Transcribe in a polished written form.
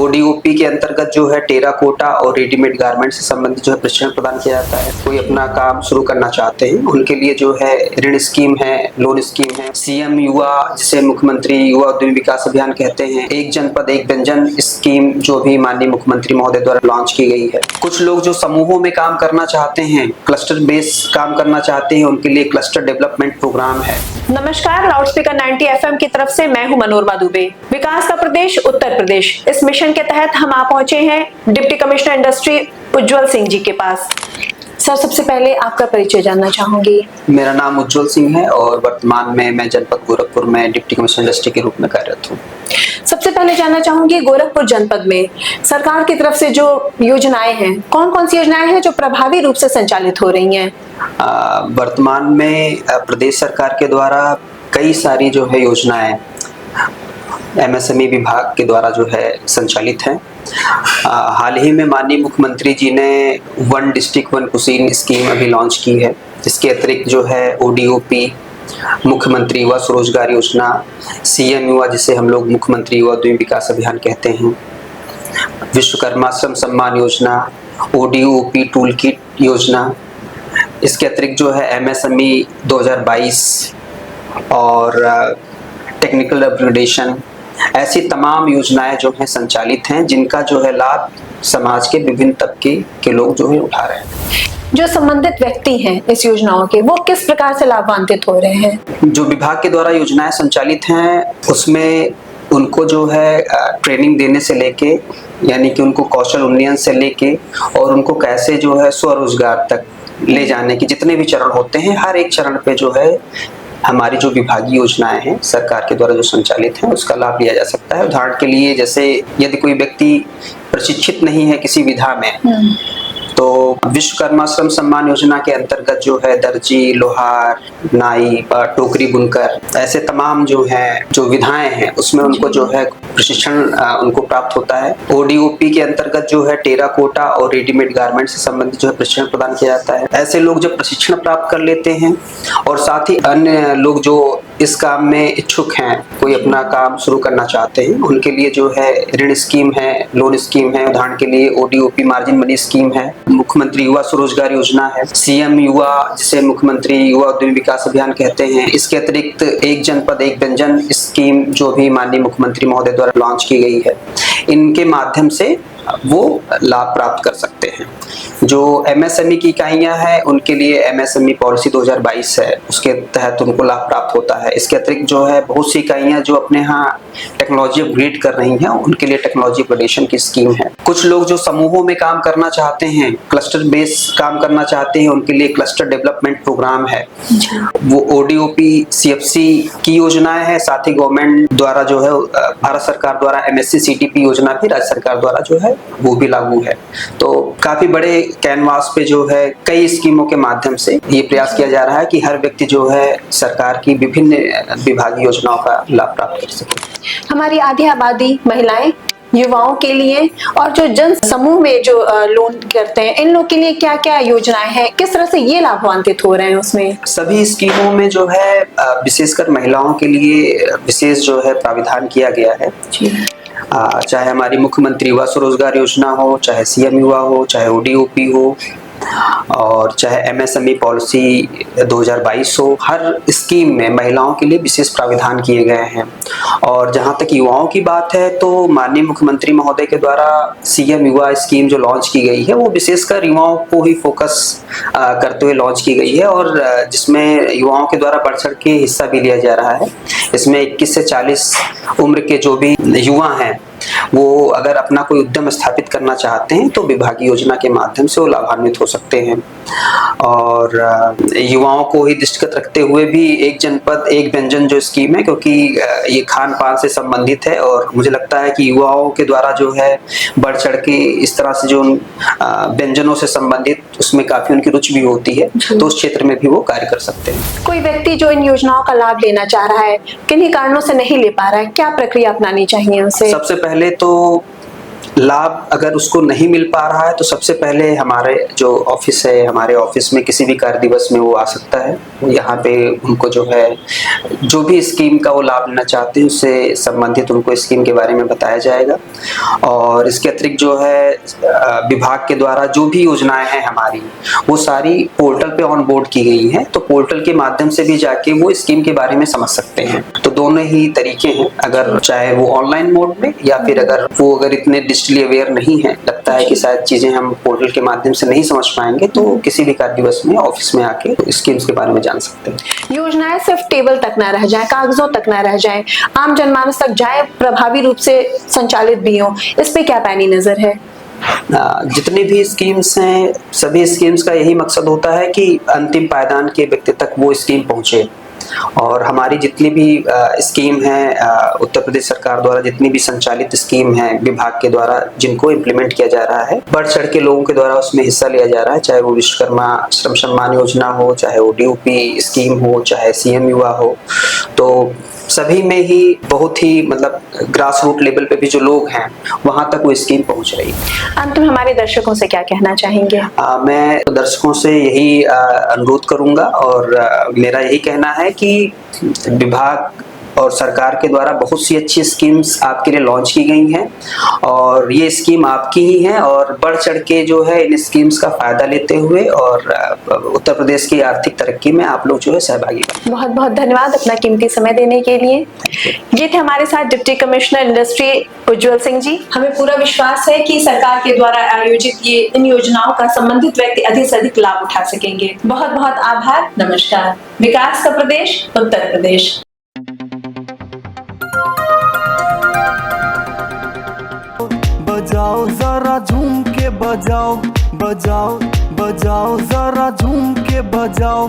ODOP के अंतर्गत जो है टेराकोटा और रेडीमेड गारमेंट से संबंधित जो है प्रशिक्षण प्रदान किया जाता है। कोई अपना काम शुरू करना चाहते हैं उनके लिए जो है ऋण स्कीम है, लोन स्कीम है, सीएम युवा जिसे मुख्यमंत्री युवा उद्यमी विकास अभियान कहते हैं, एक जनपद एक व्यंजन स्कीम जो भी माननीय मुख्यमंत्री महोदय द्वारा लॉन्च की गई है। कुछ लोग जो समूहों में काम करना चाहते हैं, क्लस्टर बेस काम करना चाहते हैं, उनके लिए क्लस्टर डेवलपमेंट प्रोग्राम है। नमस्कार, लाउडस्पीकर 90 एफएम की तरफ से मैं हूं मनोरमा दुबे। विकास का प्रदेश उत्तर प्रदेश, इस मिशन के तहत हम आ पहुंचे हैं डिप्टी कमिश्नर इंडस्ट्री उज्जवल सिंह जी के पास। सर, सबसे पहले आपका परिचय जानना चाहूंगी। मेरा नाम उज्जवल सिंह है और वर्तमान में मैं जनपद गोरखपुर में डिप्टी कमिश्नर इंडस्ट्री के रूप में कार्यरत हूँ। सबसे पहले जानना चाहूंगी, गोरखपुर जनपद में सरकार की तरफ से जो योजनाएं हैं, कौन कौन सी योजनाएं हैं जो प्रभावी रूप से संचालित हो रही हैं? वर्तमान में प्रदेश सरकार के द्वारा कई सारी जो है योजनाएं एमएसएमई विभाग के द्वारा जो है संचालित हैं। हाल ही में माननीय मुख्यमंत्री जी ने वन डिस्ट्रिक्ट वन कुसीन स्कीम अभी लॉन्च की है। इसके अतिरिक्त जो है ओडीओपी, मुख्यमंत्री युवा स्वरोजगार योजना, सीएम युवा जिसे हम लोग मुख्यमंत्री युवा उद्यमी विकास अभियान कहते हैं, विश्वकर्मा श्रम Samman Yojana, ODOP tool kit योजना, इसके अतिरिक्त जो है एमएसएमई 2022 और टेक्निकल अपग्रेडेशन, ऐसी तमाम योजनाएं जो हैं संचालित हैं, जिनका जो है लाभ समाज के विभिन्न तबके के लोग जो है उठा रहे हैं। जो संबंधित व्यक्ति हैं इस योजनाओं के, वो किस प्रकार से लाभान्वित हो रहे हैं? जो विभाग के द्वारा योजनाएं संचालित हैं उसमें उनको जो है ट्रेनिंग देने से लेके, यानी कि उनको कौशल उन्नयन से लेके और उनको कैसे जो है स्वरोजगार तक ले जाने के जितने भी चरण होते हैं, हर एक चरण पे जो है हमारी जो विभागीय योजनाएं हैं सरकार के द्वारा जो संचालित हैं उसका लाभ लिया जा सकता है। उदाहरण के लिए, जैसे यदि कोई व्यक्ति प्रशिक्षित नहीं है किसी विधा में, तो विश्वकर्मा श्रम सम्मान योजना के अंतर्गत जो है दर्जी, लोहार, नाई, टोकरी बुनकर, ऐसे तमाम जो है जो विधाएं हैं उसमें उनको जो है प्रशिक्षण उनको प्राप्त होता है। ओडीओपी के अंतर्गत जो है टेराकोटा और रेडीमेड गारमेंट से संबंधित जो है प्रशिक्षण प्रदान किया जाता है। ऐसे लोग जब प्रशिक्षण प्राप्त कर लेते हैं और साथ ही अन्य लोग जो इस काम में इच्छुक हैं, कोई अपना काम शुरू करना चाहते हैं, उनके लिए जो है ऋण स्कीम है, लोन स्कीम है। उदाहरण के लिए ओडीओपी मार्जिन मनी स्कीम है, मुख्यमंत्री युवा स्वरोजगार योजना है, सीएम युवा जिसे मुख्यमंत्री युवा उद्यमी विकास अभियान कहते हैं। इसके अतिरिक्त एक जनपद एक व्यंजन स्कीम जो भी माननीय मुख्यमंत्री महोदय द्वारा लॉन्च की गई है, इनके माध्यम से वो लाभ प्राप्त कर सकते हैं। जो एमएसएमई की इकाइयां हैं उनके लिए एमएसएमई पॉलिसी 2022 है, उसके तहत उनको लाभ प्राप्त होता है। इसके अतिरिक्त जो है बहुत सी इकाइयां जो अपने यहाँ टेक्नोलॉजी अपग्रेड कर रही हैं, उनके लिए टेक्नोलॉजी अपग्रेडेशन की स्कीम है। कुछ लोग जो समूहों में काम करना चाहते हैं, क्लस्टर बेस काम करना चाहते हैं, उनके लिए क्लस्टर डेवलपमेंट प्रोग्राम है। वो ओडीओपी सीएफसी की योजनाएं हैं। साथ ही गवर्नमेंट द्वारा जो है भारत सरकार द्वारा एमएससी सीटीपी योजना भी राज्य सरकार द्वारा जो है वो भी लागू है। तो काफी बड़े कैनवास पे जो है कई स्कीमों के माध्यम से ये प्रयास किया जा रहा है कि हर व्यक्ति जो है सरकार की विभिन्न विभागीय योजनाओं का लाभ प्राप्त कर सके। हमारी आधी आबादी महिलाएं, युवाओं के लिए और जो जन समूह में जो लोन करते हैं, इन लोग के लिए क्या क्या योजनाएं हैं, किस तरह से ये लाभान्वित हो रहे हैं? उसमें सभी स्कीमों में जो है विशेषकर महिलाओं के लिए विशेष जो है प्राविधान किया गया है। चाहे हमारी मुख्यमंत्री युवा स्वरोजगार योजना हो, चाहे सीएम युवा हो, चाहे ओडीओपी हो और चाहे एमएसएमई पॉलिसी 2022 हो, हर स्कीम में महिलाओं के लिए विशेष प्राविधान किए गए हैं। और जहां तक युवाओं की बात है तो माननीय मुख्यमंत्री महोदय के द्वारा सीएम युवा स्कीम जो लॉन्च की गई है वो विशेषकर युवाओं को ही फोकस करते हुए लॉन्च की गई है और जिसमें युवाओं के द्वारा बढ़ चढ़ के हिस्सा भी लिया जा रहा है। इसमें 21 से 40 उम्र के जो भी युवा हैं वो अगर अपना कोई उद्यम स्थापित करना चाहते हैं तो विभागीय योजना के माध्यम से वो लाभान्वित हो सकते हैं। और युवाओं को ही दृष्टिगत रखते हुए भी एक जनपद एक व्यंजन जो स्कीम है, क्योंकि ये खान पान से संबंधित है और मुझे लगता है कि युवाओं के द्वारा जो है बढ़ चढ़ के इस तरह से जो व्यंजनों से संबंधित उसमें काफी उनकी रुचि भी होती है, तो उस क्षेत्र में भी वो कार्य कर सकते हैं। कोई व्यक्ति जो इन योजनाओं का लाभ लेना चाह रहा है, किन्हीं कारणों से नहीं ले पा रहा है, क्या प्रक्रिया अपनानी चाहिए उसे? सबसे पहले तो लाभ अगर उसको नहीं मिल पा रहा है तो सबसे पहले हमारे जो ऑफिस है, हमारे ऑफिस में किसी भी कार्य दिवस में वो आ सकता है। यहाँ पे उनको जो है जो भी स्कीम का वो लाभ लेना चाहते हैं उससे संबंधित उनको स्कीम के बारे में बताया जाएगा। और इसके अतिरिक्त जो है विभाग के द्वारा जो भी योजनाएं हैं हमारी वो सारी पोर्टल पे ऑन बोर्ड की गई हैं, तो पोर्टल के माध्यम से भी जाके वो स्कीम के बारे में समझ सकते हैं। तो दोनों ही तरीके हैं, अगर चाहे वो ऑनलाइन मोड में या फिर अगर इतने डिजिटली अवेयर नहीं है, लगता है कि शायद चीजें हम पोर्टल के माध्यम से नहीं समझ पाएंगे, तो किसी भी कार्य दिवस में ऑफिस में आके स्कीम्स के बारे में जान सकते हैं। योजनाएं सिर्फ टेबल तक ना रह जाए, कागजों तक ना रह जाए, आम जनमानस तक जाए, प्रभावी रूप से संचालित भी हो, इस पे क्या पैनी नजर है? जितनी भी स्कीम्स हैं, सभी स्कीम्स का यही मकसद होता है कि अंतिम पायदान के व्यक्ति तक वो स्कीम पहुंचे। और हमारी जितनी भी स्कीम है, उत्तर प्रदेश सरकार द्वारा जितनी भी संचालित स्कीम है विभाग के द्वारा जिनको इम्प्लीमेंट किया जा रहा है, बढ़ चढ़ के लोगों के द्वारा उसमें हिस्सा लिया जा रहा है, चाहे वो विश्वकर्मा श्रम सम्मान योजना हो, चाहे वो DUP स्कीम हो, चाहे CM युवा हो, तो सभी में ही बहुत ही मतलब ग्रास रूट लेवल पे भी जो लोग हैं वहां तक वो स्कीम पहुंच रही है। अंत में हमारे दर्शकों से क्या कहना चाहेंगे? मैं दर्शकों से यही अनुरोध करूंगा और मेरा यही कहना है कि विभाग और सरकार के द्वारा बहुत सी अच्छी स्कीम्स आपके लिए लॉन्च की गई हैं और ये स्कीम आपकी ही है, और बढ़ चढ़ के जो है इन स्कीम्स का फायदा लेते हुए और उत्तर प्रदेश की आर्थिक तरक्की में आप लोग जो है सहभागी बने। बहुत बहुत धन्यवाद अपना कीमती समय देने के लिए। ये थे हमारे साथ डिप्टी कमिश्नर इंडस्ट्री उज्जवल सिंह जी। हमें पूरा विश्वास है कि सरकार के द्वारा आयोजित ये इन योजनाओं का संबंधित व्यक्ति अधिक से अधिक लाभ उठा सकेंगे। बहुत बहुत आभार, नमस्कार। विकास का प्रदेश, उत्तर प्रदेश। बजाओ जरा झूम के बजाओ, बजाओ बजाओ जरा झूम के बजाओ।